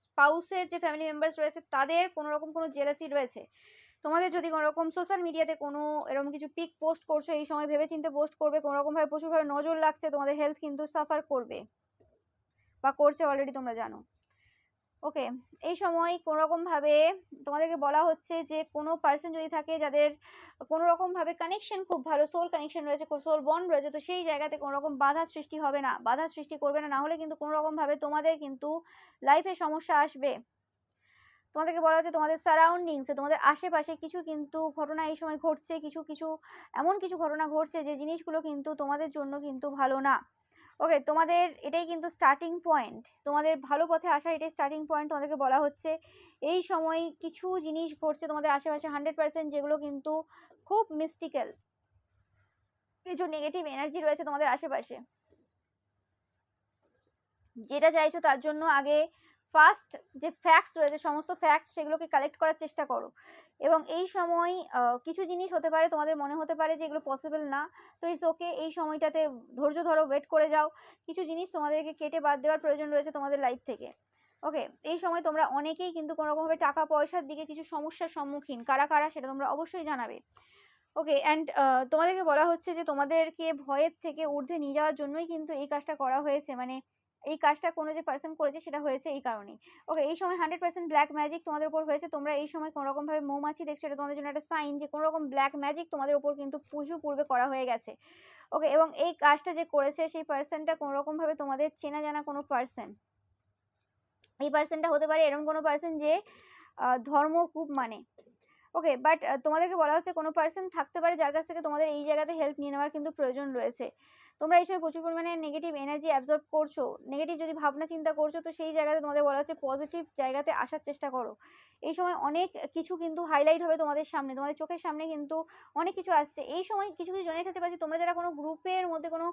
Speaker 1: স্পাউসের যে ফ্যামিলি মেম্বার্স রয়েছে তাদের কোনো রকম কোনো জেলাসি রয়েছে, তোমাদের যদি কোনো রকম সোশ্যাল মিডিয়াতে কোনো এরকম কিছু পিক পোস্ট করছো এই সময় ভেবেচিন্তে পোস্ট করবে, কোনো রকমভাবে প্রচুরভাবে নজর লাগছে, তোমাদের হেলথ কিন্তু সাফার করবে বা করছে অলরেডি, তোমরা জানো। ওকে, এই সময় কোনো রকমভাবে তোমাদেরকে বলা হচ্ছে যে কোনো পার্সন যদি থাকে যাদের কোনো রকমভাবে কানেকশন খুব ভালো, সোল কানেকশন রয়েছে, সোল বন্ড রয়েছে, তো সেই জায়গাতে কোনো রকম বাধা সৃষ্টি হবে না, বাধা সৃষ্টি করবে না, না হলে কিন্তু কোনো রকমভাবে তোমাদের কিন্তু লাইফে সমস্যা আসবে। তোমাদেরকে বলা হচ্ছে তোমাদের সারাউন্ডিংসে, তোমাদের আশেপাশে কিছু কিন্তু ঘটনা এই সময় ঘটছে, কিছু কিছু এমন কিছু ঘটনা ঘটছে যে জিনিসগুলো কিন্তু তোমাদের জন্য কিন্তু ভালো না। ওকে, তোমাদের এটাই কিন্তু স্টার্টিং পয়েন্ট, তোমাদের ভালো পথে আসার এটাই স্টার্টিং পয়েন্ট। তোমাদেরকে বলা হচ্ছে এই সময় কিছু জিনিস ঘটছে তোমাদের আশেপাশে 100%, যেগুলো কিন্তু খুব মিস্টিক্যাল, কিছু নেগেটিভ এনার্জি রয়েছে তোমাদের আশেপাশে। যেটা চাইছো তার জন্য আগে ফার্স্ট যে ফ্যাক্টস রয়েছে, সমস্ত ফ্যাক্টস সেগুলোকে কালেক্ট করার চেষ্টা করো। এবং এই সময় কিছু জিনিস হতে পারে তোমাদের মনে হতে পারে যে এগুলো পসিবল না, তো ইটস ওকে, এই সময়টাতে ধৈর্য ধরো, ওয়েট করে যাও। কিছু জিনিস তোমাদেরকে কেটে বাদ দেওয়ার প্রয়োজন রয়েছে তোমাদের লাইফ থেকে। ওকে, এই সময় তোমরা অনেকেই কিন্তু কোনো রকমভাবে টাকা পয়সার দিকে কিছু সমস্যার সম্মুখীন, কারা কারা সেটা তোমরা অবশ্যই জানাবে। ওকে, অ্যান্ড তোমাদেরকে বলা হচ্ছে যে তোমাদেরকে ভয়ের থেকে ঊর্ধ্বে নিয়ে যাওয়ার জন্যই কিন্তু এই কাজটা করা হয়েছে, মানে এই কাজটা কোনো যে পার্সন করেছে সেটা হয়েছে এই কারণেই। ওকে, এই সময় 100% ব্ল্যাক ম্যাজিক তোমাদের উপর হয়েছে, তোমরা এই সময় কোনো রকমভাবে মৌমাছি দেখছো, এটা তোমাদের জন্য একটা সাইন যে কোনো রকম ব্ল্যাক ম্যাজিক তোমাদের উপর কিন্তু পুজো পূর্বে করা হয়ে গেছে। ওকে, এবং এই কাজটা যে করেছে সেই পার্সনটা কোনো রকমভাবে তোমাদের চেনা জানা কোনো পার্সন, এই পার্সনটা হতে পারে এরকম কোনো পার্সন যে ধর্ম খুব মানে। ওকে, বাট তোমাদেরকে বলা হচ্ছে কোনো পার্সন থাকতে পারে যার কাছ থেকে তোমাদের এই জায়গাতে হেল্প নিয়ে নেওয়ার কিন্তু প্রয়োজন রয়েছে। তোমরা এই সময় প্রচুর পরিমাণে নেগেটিভ এনার্জি অ্যাবজর্ব করছো, নেগেটিভ যদি ভাবনা চিন্তা করছো, তো সেই জায়গাতে তোমাদের বলা হচ্ছে পজিটিভ জায়গাতে আসার চেষ্টা করো। এই সময় অনেক কিছু কিন্তু হাইলাইট হবে তোমাদের সামনে, তোমাদের চোখের সামনে কিন্তু অনেক কিছু আসছে। এই সময় কিছু কিছু জনের ক্ষেত্রে পাচ্ছি তোমরা যারা কোনো গ্রুপের মধ্যে কোনো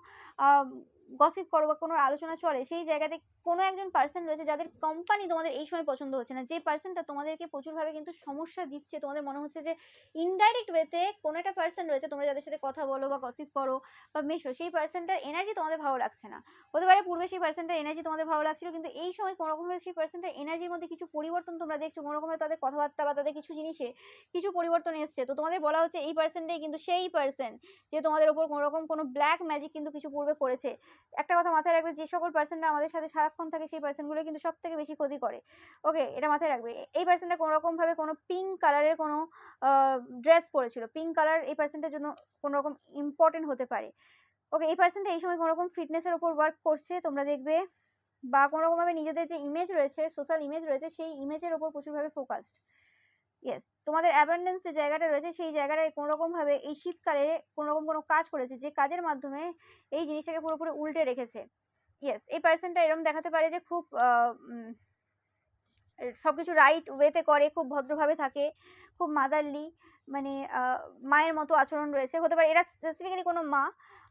Speaker 1: গসিপ করো বা কোনো আলোচনা চলে, সেই জায়গাতে কোনো একজন পার্সন রয়েছে যাদের কোম্পানি তোমাদের এই সময় পছন্দ হচ্ছে না, যে পার্সনটা তোমাদেরকে প্রচুরভাবে কিন্তু সমস্যা দিচ্ছে, তোমাদের মনে হচ্ছে যে ইনডাইরেক্ট ওয়েতে কোনো একটা পার্সন রয়েছে, তোমরা যাদের সাথে কথা বলো বা গসিপ করো বা মেশো, সেই পার্সনটার এনার্জি তোমাদের ভালো লাগছে না। হতে পারে পূর্বে সেই পার্সনটার এনার্জি তোমাদের ভালো লাগছিল, কিন্তু এই সময় কোনো রকমভাবে সেই পার্সনটার এনার্জির মধ্যে কিছু পরিবর্তন তোমরা দেখছো, কোনো রকমের তাদের কথাবার্তা বা তাদের কিছু জিনিসে কিছু পরিবর্তন এসছে। তো তোমাদের বলা হচ্ছে এই পার্সনটাই কিন্তু সেই পার্সন যে তোমাদের ওপর কোনো রকম কোনো ব্ল্যাক ম্যাজিক কিন্তু কিছু পূর্বে করেছে। একটা কথা মাথায় রাখবে, যে সকল পার্সনরা আমাদের সাথে সারাক্ষণ থাকে সেই পার্সনগুলো কিন্তু সব থেকে বেশি ক্ষতি করে। ওকে, এটা মাথায় রাখবে। এই পার্সনটা কোনো রকমভাবে কোনো পিঙ্ক কালারের কোনো ড্রেস পরেছিল, পিঙ্ক কালার এই পার্সনটার জন্য কোনো রকম ইম্পর্টেন্ট হতে পারে। ওকে, এই পার্সনটা এই সময় কোনো রকম ফিটনেসের উপর ওয়ার্ক করছে তোমরা দেখবে, বা কোনো রকমভাবে নিজেদের যে ইমেজ রয়েছে, সোশ্যাল ইমেজ রয়েছে, সেই ইমেজের ওপর প্রচুরভাবে ফোকাসড। ইয়েস, তোমাদের অ্যাবান্ডেন্স যে জায়গাটা রয়েছে সেই জায়গাটায় কোনো রকমভাবে এই শীতকালে কোনো রকম কোনো কাজ করেছে, যে কাজের মাধ্যমে এই জিনিসটাকে পুরোপুরি উল্টে রেখেছে। ইয়েস, এই পার্সনটা এরকম দেখাতে পারে যে খুব সবকিছু রাইট ওয়েতে করে, খুব ভদ্রভাবে থাকে, খুব মাদারলি, মানে মায়ের মতো আচরণ রয়েছে। হতে পারে এরা স্পেসিফিক্যালি কোনো মা।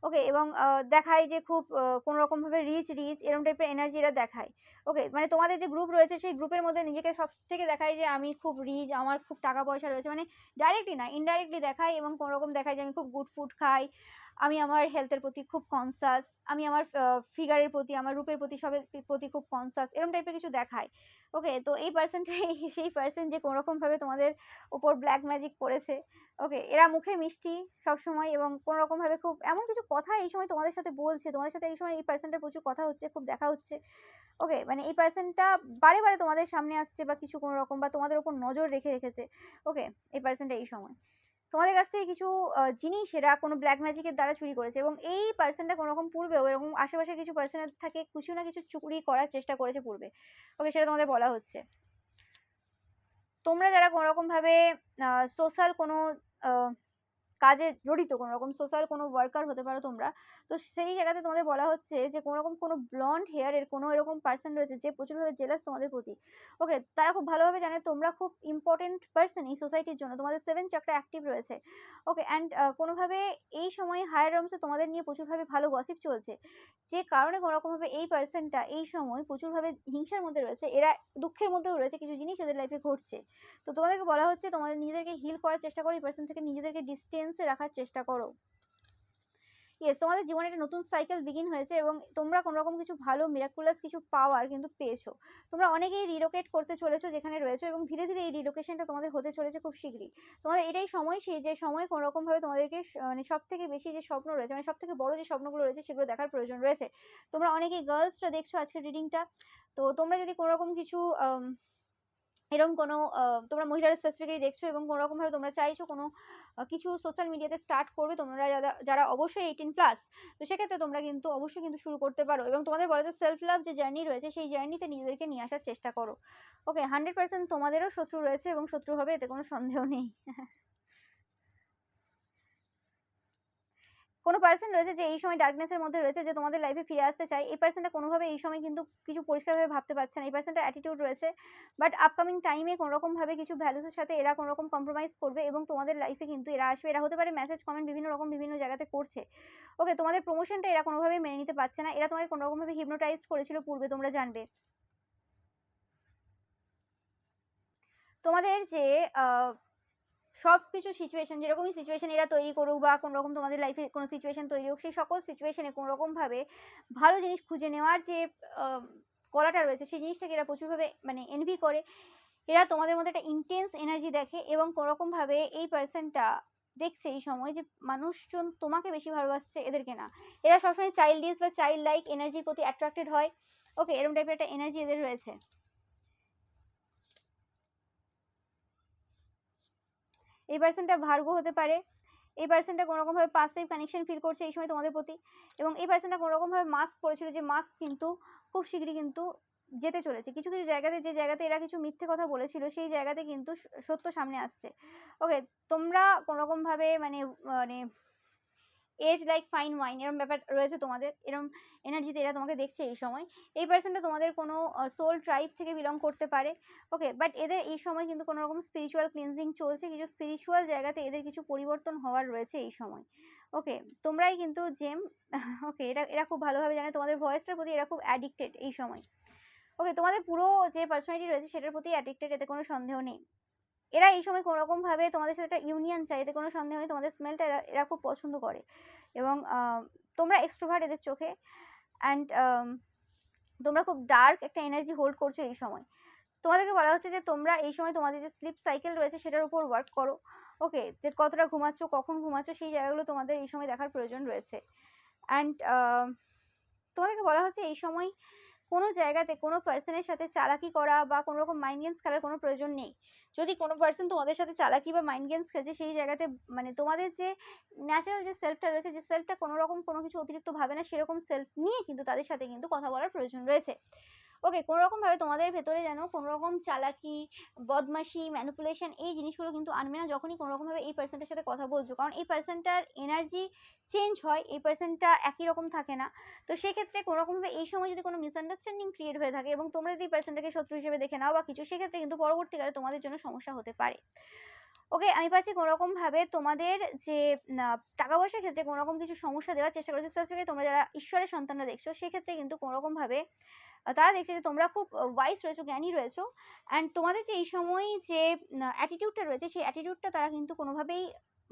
Speaker 1: ওকে, এবং দেখায় যে খুব কোনো রকমভাবে রিচ রিচ এরকম টাইপের এনার্জি এরা দেখায়। ওকে, মানে তোমাদের যে গ্রুপ রয়েছে সেই গ্রুপের মধ্যে নিজেকে সব থেকে দেখায় যে আমি খুব রিচ, আমার খুব টাকা পয়সা রয়েছে, মানে ডাইরেক্টলি না ইনডাইরেক্টলি দেখায়, এবং কোনো রকম দেখায় যে আমি খুব গুড ফুড খাই, আমি আমার হেলথের প্রতি খুব কনসাস, আমি আমার ফিগারের প্রতি, আমার রূপের প্রতি, সবের প্রতি খুব কনসাস, এরকম টাইপের কিছু দেখায়। ওকে, তো এই পার্সনটাই সেই পার্সন যে কোনো রকমভাবে তোমাদের উপর ব্ল্যাক ম্যাজিক করেছে। ওকে, এরা মুখে মিষ্টি সবসময়, এবং কোনো রকমভাবে খুব এমন কিছু কথা এই সময় তোমাদের সাথে বলছে, তোমাদের সাথে এই সময় এই পার্সনটার প্রচুর কথা হচ্ছে, খুব দেখা হচ্ছে। ওকে, মানে এই পার্সনটা বারে বারে তোমাদের সামনে আসছে বা কিছু কোনো রকম, বা তোমাদের উপর নজর রেখে রেখেছে। ওকে, এই পার্সনটা এই সময় তোমাদের কাছ থেকে কিছু জিনিস এরা কোনো ব্ল্যাক ম্যাজিকের দ্বারা চুরি করেছে, এবং এই পার্সনটা কোনো রকম পূর্বেও এরকম আশেপাশে কিছু পার্সনের থাকে কিছু না কিছু চুরি করার চেষ্টা করেছে পূর্বে। ওকে, সেটা তোমাদের বলা হচ্ছে। তোমরা যারা কোনো রকমভাবে সোশ্যাল কোনো কাজে জড়িত, কোনো রকম সোশ্যাল কোনো ওয়ার্কার হতে পারো তোমরা, তো সেই জায়গাতে তোমাদের বলা হচ্ছে যে কোনো রকম কোনো ব্লন্ড হেয়ারের কোনো এরকম পার্সন রয়েছে যে প্রচুরভাবে জেলাস তোমাদের প্রতি। ওকে, তারা খুব ভালোভাবে জানে তোমরা খুব ইম্পর্টেন্ট পার্সন এই সোসাইটির জন্য, তোমাদের 7 চাকরা অ্যাক্টিভ রয়েছে। ওকে, অ্যান্ড কোনোভাবে এই সময় হায়ার রুমসে তোমাদের নিয়ে প্রচুরভাবে ভালো গসিপ চলছে, যে কারণে কোনো রকমভাবে এই পার্সনটা এই সময় প্রচুরভাবে হিংসার মধ্যে রয়েছে, এরা দুঃখের মধ্যেও রয়েছে, কিছু জিনিস এদের লাইফে ঘটছে। তো তোমাদেরকে বলা হচ্ছে তোমাদের নিজেদেরকে হিল করার চেষ্টা করো, এই পার্সন থেকে নিজেদেরকে ডিস্টেন্সে রাখার চেষ্টা করো। ইয়েস, তোমাদের জীবনে একটা নতুন সাইকেল বিগিন হয়েছে এবং তোমরা কোনো রকম কিছু ভালো মিরাকুলাস কিছু পাওয়ার কিন্তু পেয়েছো। তোমরা অনেকেই রিলোকেট করতে চলেছো যেখানে রয়েছো, এবং ধীরে ধীরে এই রিলোকেশনটা তোমাদের হতে চলেছে খুব শীঘ্রই। তোমাদের এটাই সময়, সেই যে সময় কোনো রকমভাবে তোমাদেরকে মানে সব থেকে বেশি যে স্বপ্ন রয়েছে, মানে সব থেকে বড় যে স্বপ্নগুলো রয়েছে সেগুলো দেখার প্রয়োজন রয়েছে। তোমরা অনেকেই গার্লসরা দেখছো আজকের রিডিংটা, তো তোমরা যদি কোনো রকম কিছু এরকম কোনো তোমরা মহিলারা স্পেসিফিক্যালি দেখছো এবং কোনো রকমভাবে তোমরা চাইছো কোনো কিছু সোশ্যাল মিডিয়াতে স্টার্ট করবে, তোমরা যারা অবশ্যই 18+, তো সেক্ষেত্রে তোমরা কিন্তু অবশ্যই কিন্তু শুরু করতে পারো এবং তোমাদের বলা যায় সেলফ লাভ যে জার্নি রয়েছে সেই জার্নিতে নিজেদেরকে নিয়ে আসার চেষ্টা করো। ওকে, 100% তোমাদেরও শত্রু রয়েছে এবং শত্রু হবে, এতে কোনো সন্দেহ নেই। কোনো পার্সন রয়েছে যে এই সময় ডার্কনেসের মধ্যে রয়েছে, যে তোমাদের লাইফে ফিরে আসতে চায়। এই পার্সনটা কোনোভাবে এই সময় কিন্তু কিছু পরিষ্কারভাবে ভাবতে পারছে না। এই পার্সনটার অ্যাটিটিউড রয়েছে, বাট আপকামিং টাইমে কোনোরকমভাবে কিছু ভ্যালুসের সাথে এরা কোনোরকম কম্প্রোমাইজ করবে এবং তোমাদের লাইফে কিন্তু এরা আসবে। এরা হতে পারে মেসেজ কমেন্ট বিভিন্ন জায়গাতে করছে। ওকে, তোমাদের প্রমোশনটা এরা কোনোভাবেই মেনে নিতে পারছে না। এরা তোমাকে কোনোরকমভাবে হিপনোটাইজ করেছিল পূর্বে, তোমরা জানবে। তোমাদের যে সবকিছু সিচুয়েশন, যেরকমই সিচুয়েশন এরা তৈরি করুক বা কোনো রকম তোমাদের লাইফে কোনো সিচুয়েশন তৈরি হোক, সেই সকল সিচুয়েশনে কোনো রকমভাবে ভালো জিনিস খুঁজে নেওয়ার যে কলাটা রয়েছে সেই জিনিসটাকে এরা প্রচুরভাবে মানে এনভি করে। এরা তোমাদের মধ্যে একটা ইন্টেন্স এনার্জি দেখে এবং কোনো রকমভাবে এই পার্সনটা দেখছে এই সময় যে মানুষজন তোমাকে বেশি ভালোবাসছে এদেরকে না। এরা সবসময় চাইল্ডিশ বা চাইল্ড লাইক এনার্জির প্রতি অ্যাট্রাক্টেড হয়। ওকে, এরকম টাইপের একটা এনার্জি এদের রয়েছে। এই পার্সনটা ভার্গো হতে পারে। এই পার্সনটা কোনো রকমভাবে পাস্ট লাইফ কানেকশন ফিল করছে এই সময় তোমাদের প্রতি, এবং এই পার্সনটা কোনো রকমভাবে মাস্ক পড়েছিল, যে মাস্ক কিন্তু খুব শীঘ্রই কিন্তু যেতে চলেছে। কিছু কিছু জায়গাতে, যে জায়গাতে এরা কিছু মিথ্যে কথা বলেছিল সেই জায়গাতে কিন্তু সত্য সামনে আসছে। ওকে, তোমরা কোনো রকমভাবে মানে মানে এজ লাইক ফাইন ওয়াইন এরকম ব্যাপার রয়েছে তোমাদের, এরকম এনার্জিতে এরা তোমাকে দেখছে এই সময়। এই পার্সনটা তোমাদের কোনো সোল ট্রাইব থেকে বিলং করতে পারে। ওকে, বাট এদের এই সময় কিন্তু কোনো রকম স্পিরিচুয়াল ক্লিনজিং চলছে, কিছু স্পিরিচুয়াল জায়গাতে এদের কিছু পরিবর্তন হওয়ার রয়েছে এই সময়। ওকে, তোমরাই কিন্তু জেম। ওকে, এরা খুব ভালোভাবে জানে তোমাদের ভয়েসটার প্রতি, এরা খুব অ্যাডিক্টেড এই সময়। ওকে, তোমাদের পুরো যে পার্সোনালিটি রয়েছে সেটার প্রতি অ্যাডিক্টেড, এতে কোনো সন্দেহ নেই। এরা এই সময় কোনো রকমভাবে তোমাদের সাথে একটা ইউনিয়ন চাই, এতে কোনো সন্দেহ নেই। তোমাদের স্মেলটা এরা খুব পছন্দ করে এবং তোমরা এক্সট্রোভার্ট এদের চোখে, অ্যান্ড তোমরা খুব ডার্ক একটা এনার্জি হোল্ড করছো এই সময়। তোমাদেরকে বলা হচ্ছে যে তোমরা এই সময় তোমাদের যে স্লিপ সাইকেল রয়েছে সেটার উপর ওয়ার্ক করো। ওকে, যে কতটা ঘুমাচ্ছ, কখন ঘুমাচ্ছ, সেই জায়গাগুলো তোমাদের এই সময় দেখার প্রয়োজন রয়েছে। অ্যান্ড তোমাদেরকে বলা হচ্ছে এই সময় কোনো জায়গাতে কোনো পার্সনের সাথে চালাকি করা বা কোনো রকম মাইন্ড গেমস খেলার কোনো প্রয়োজন নেই। যদি কোনো পার্সন তোমাদের সাথে চালাকি বা মাইন্ড গেমস খেলছে, সেই জায়গাতে মানে তোমাদের যে ন্যাচারাল যে সেলফটা রয়েছে, যে সেলফটা কোনো রকম কোনো কিছু অতিরিক্ত ভাবে না, সেরকম সেলফ নিয়ে কিন্তু তাদের সাথে কিন্তু কথা বলার প্রয়োজন রয়েছে। ওকে, কোনো রকমভাবে তোমাদের ভেতরে যেন কোনো রকম চালাকি, বদমাশি, ম্যানিপুলেশন এই জিনিসগুলো কিন্তু আনবে না যখনই কোনো রকমভাবে এই পার্সনটার সাথে কথা বলছো, কারণ এই পার্সনটার এনার্জি চেঞ্জ হয়, এই পার্সনটা একই রকম থাকে না। তো সেক্ষেত্রে কোনো রকমভাবে এই সময় যদি কোনো মিসআন্ডারস্ট্যান্ডিং ক্রিয়েট হয়ে থাকে এবং তোমরা যদি এই পার্সনটাকে শত্রু হিসেবে দেখে নাও বা কিছু, সেক্ষেত্রে কিন্তু পরবর্তীকালে তোমাদের জন্য সমস্যা হতে পারে। ওকে, আমি পাচ্ছি কোনো রকমভাবে তোমাদের যে টাকা পয়সার ক্ষেত্রে কোনো রকম কিছু সমস্যা দেওয়ার চেষ্টা করেছো। স্পেসিফিক্যালি তোমরা যারা ঈশ্বরের সন্তানরা দেখছো, সেক্ষেত্রে কিন্তু কোনো রকমভাবে তারা দেখছে যে তোমরা খুব ওয়াইজ রয়েছো, জ্ঞানী রয়েছো, অ্যান্ড তোমাদের যে এই সময় যে অ্যাটিটিউডটা রয়েছে সেই অ্যাটিটিউডটা তারা কিন্তু কোনোভাবেই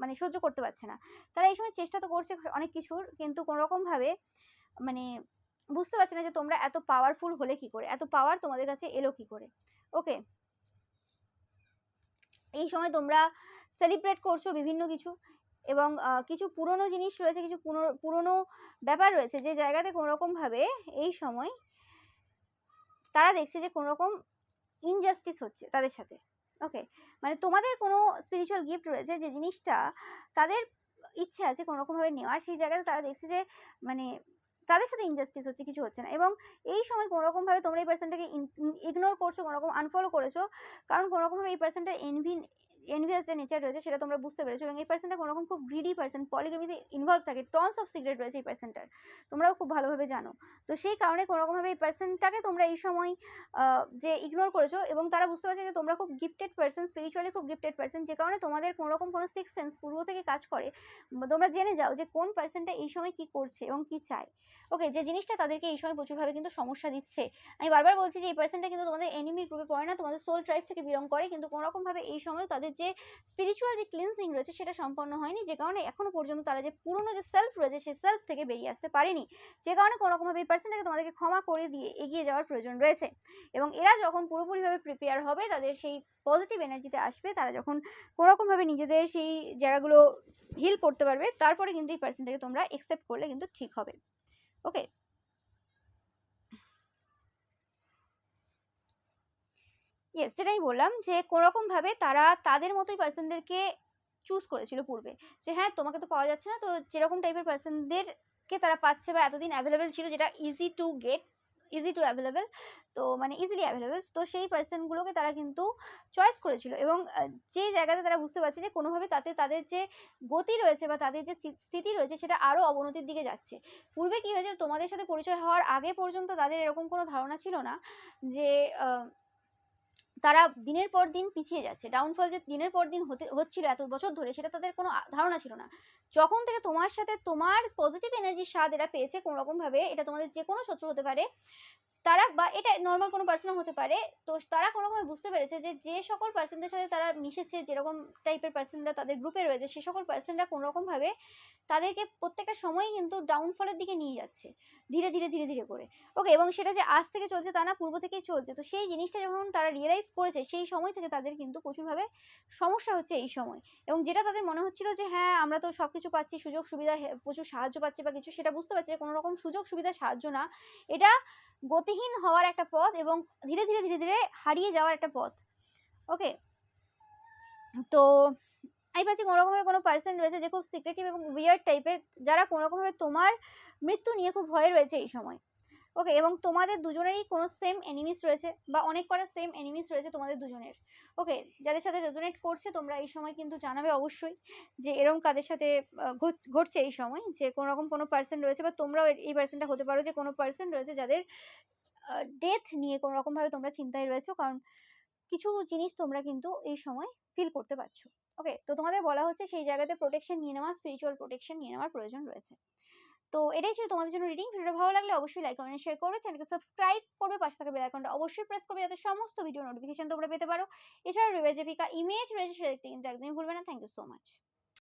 Speaker 1: মানে সহ্য করতে পারছে না। তারা এই সময় চেষ্টা তো করছে অনেক কিছুর, কিন্তু কোনো রকমভাবে মানে বুঝতে পারছে না যে তোমরা এত পাওয়ারফুল হলে কি করে, এত পাওয়ার তোমাদের কাছে এলো কি করে। ওকে, এই সময় তোমরা সেলিব্রেট করছো বিভিন্ন কিছু, এবং কিছু পুরনো জিনিস রয়েছে, কিছু পুরনো ব্যাপার রয়েছে, যে জায়গাতে কোনো রকমভাবে এই সময় তারা দেখছে যে কোনো রকম ইনজাস্টিস হচ্ছে তাদের সাথে। ওকে, মানে তোমাদের কোনো স্পিরিচুয়াল গিফট রয়েছে, যে জিনিসটা তাদের ইচ্ছে আছে কোনো রকমভাবে নেওয়ার, সেই জায়গাতে তারা দেখছে যে মানে তাদের সাথে ইনজাস্টিস হচ্ছে, কিছু হচ্ছে না, এবং এই সময় কোনো রকমভাবে তোমরা এই পার্সনটাকে ইগনোর করছো, কোনো রকম আনফলো করেছো, কারণ কোনো রকমভাবে এই পার্সনটার এনভিয়াস যে নেচার রয়েছে সেটা তোমরা বুঝতে পেরেছো, এবং এই পার্সনটা কোনো রকম খুব গ্রিডি পার্সন, পলিগামিতে ইনভলভ থাকে, টনস অফ সিক্রেট রয়েছে এই পার্সনটার, তোমরাও খুব ভালোভাবে জানো। তো সেই কারণে কোনো রকমভাবে এই পার্সনটাকে তোমরা এই সময় যে ইগনোর করেছো, এবং তারা বুঝতে পারছে যে তোমরা খুব গিফটেড পার্সন, স্পিরিচুয়ালি খুব গিফটেড পার্সন, যে কারণে তোমাদের কোনো রকম কোনো সিক্স সেন্স পূর্ব থেকে কাজ করে। তোমরা জেনে যাও যে কোন পার্সনটা এই সময় কি করছে এবং কি চায়। ওকে, যে জিনিসটা তাদেরকে এই সময় প্রচুরভাবে কিন্তু সমস্যা দিচ্ছে। আমি বারবার বলছি যে এই পার্সনটা কিন্তু তোমাদের এনিমির গ্রুপে পড়ে না, তোমাদের সোল ট্রাইব থেকে বিলং করে, কিন্তু কোনো রকমভাবে এই সময় তাদের যে স্পিরিচুয়াল যে ক্লিনজিং রয়েছে সেটা সম্পন্ন হয়নি, যে কারণে এখনো পর্যন্ত তারা যে পুরনো যে সেলফ রয়েছে সেই সেলফ থেকে বেরিয়ে আসতে পারেনি, যে কারণে কোনো রকমভাবে এই পার্সনটাকে তোমাদেরকে ক্ষমা করে দিয়ে এগিয়ে যাওয়ার প্রয়োজন রয়েছে। এবং এরা যখন পুরোপুরিভাবে প্রিপেয়ার হবে, তাদের সেই পজিটিভ এনার্জিতে আসবে, তারা যখন কোনোরকমভাবে নিজেদের সেই জায়গাগুলো হিল করতে পারবে, তারপরে কিন্তু এই পার্সনটাকে তোমরা অ্যাকসেপ্ট করলে কিন্তু ঠিক হবে। ওকে, ইয়েস, যেটাই বললাম যে কোনোরকমভাবে তারা তাদের মতোই পার্সনদেরকে চুজ করেছিল পূর্বে, যে হ্যাঁ তোমাকে তো পাওয়া যাচ্ছে না, তো যেরকম টাইপের পার্সনদেরকে তারা পাচ্ছে বা এতদিন অ্যাভেলেবেল ছিল, যেটা easy to get, easy to available, তো মানে ইজিলি অ্যাভেলেবেল, তো সেই পার্সনগুলোকে তারা কিন্তু চয়েস করেছিল। এবং যে জায়গাতে তারা বুঝতে পারছে যে কোনোভাবে তাতে তাদের যে গতি রয়েছে বা তাদের যে স্থিতি রয়েছে সেটা আরও অবনতির দিকে যাচ্ছে। পূর্বে কী হয়েছে, তোমাদের সাথে পরিচয় হওয়ার আগে পর্যন্ত তাদের এরকম কোনো ধারণা ছিল না যে তারা দিনের পর দিন পিছিয়ে যাচ্ছে, ডাউনফল যে দিনের পর দিন হচ্ছিল এত বছর ধরে, সেটা তাদের কোনো ধারণা ছিল না। যখন থেকে তোমার সাথে তোমার পজিটিভ এনার্জির স্বাদ এরা পেয়েছে কোনো রকমভাবে, এটা তোমাদের যে কোনো শত্রু হতে পারে, তারা বা এটা নর্মাল কোনো পার্সনও হতে পারে, তো তারা কোনোভাবে বুঝতে পেরেছে যে যে সকল পার্সনদের সাথে তারা মিশেছে, যেরকম টাইপের পার্সনরা তাদের গ্রুপে রয়েছে, সে সকল পার্সনরা কোনোরকমভাবে তাদেরকে প্রত্যেকটা সময়ই কিন্তু ডাউনফলের দিকে নিয়ে যাচ্ছে, ধীরে ধীরে ধীরে ধীরে করে। ওকে, এবং সেটা যে আজ থেকে চলছে তা না, পূর্ব থেকেই চলছে। তো সেই জিনিসটা যখন তারা রিয়েলাইজ করেছে, সেই সময় থেকে তাদের কিন্তু প্রচুরভাবে সমস্যা হচ্ছে এই সময়। এবং যেটা তাদের মনে হচ্ছিল যে হ্যাঁ আমরা তো সব কিছু পাচ্ছি, সুযোগ সুবিধা, প্রচুর সাহায্য পাচ্ছি বা কিছু, সেটা বুঝতে পারছে যে কোনো রকম সুযোগ সুবিধা সাহায্য না, এটা গতিহীন হওয়ার একটা পথ এবং ধীরে ধীরে ধীরে ধীরে হারিয়ে যাওয়ার একটা পথ। ওকে, তো আমি পাচ্ছি কোনো রকমের কোনো পার্সন রয়েছে যে খুব সিক্রেটিভ এবং উইয়ার্ড টাইপের, যারা কোনো রকমভাবে তোমার মৃত্যু নিয়ে খুব ভয়ে রয়েছে এই সময়। ওকে, এবং তোমাদের দুজনেরই কোনো সেম এনিমিস রয়েছে বা অনেক কটা সেম এনিমিস রয়েছে তোমাদের দুজনের। ওকে, যাদের সাথে রেজোনেট করছে তোমরা এই সময় কিন্তু জানাবে অবশ্যই যে এরকম কাদের সাথে ঘটছে এই সময়, যে কোনো রকম কোনো পার্সন রয়েছে বা তোমরাও এই পার্সনটা হতে পারো, যে কোনো পার্সন রয়েছে যাদের ডেথ নিয়ে কোনো রকমভাবে তোমরা চিন্তায় রয়েছো, কারণ কিছু জিনিস তোমরা কিন্তু এই সময় ফিল করতে পারছো। ওকে, তো তোমাদের বলা হচ্ছে সেই জায়গাতে প্রোটেকশন নিয়ে নেওয়া, স্পিরিচুয়াল প্রোটেকশন নিয়ে নেওয়ার প্রয়োজন রয়েছে। তো এটাই ছিল তোমাদের জন্য রিডিং। ভিডিওটা ভালো লাগলে অবশ্যই লাইক কমেন্ট শেয়ার করবে, চ্যানেলকে সাবস্ক্রাইব করবে, পাশে থাকা বেল আইকনটা অবশ্যই প্রেস করবে যাতে সমস্ত ভিডিও নোটিফিকেশন তোমরা পেতে পারো। এছাড়া রিভাইজেভিকা ইমেজ রয়েছে সেটা দেখতে কিন্তু একদমই ভুলবে না। Thank you so much.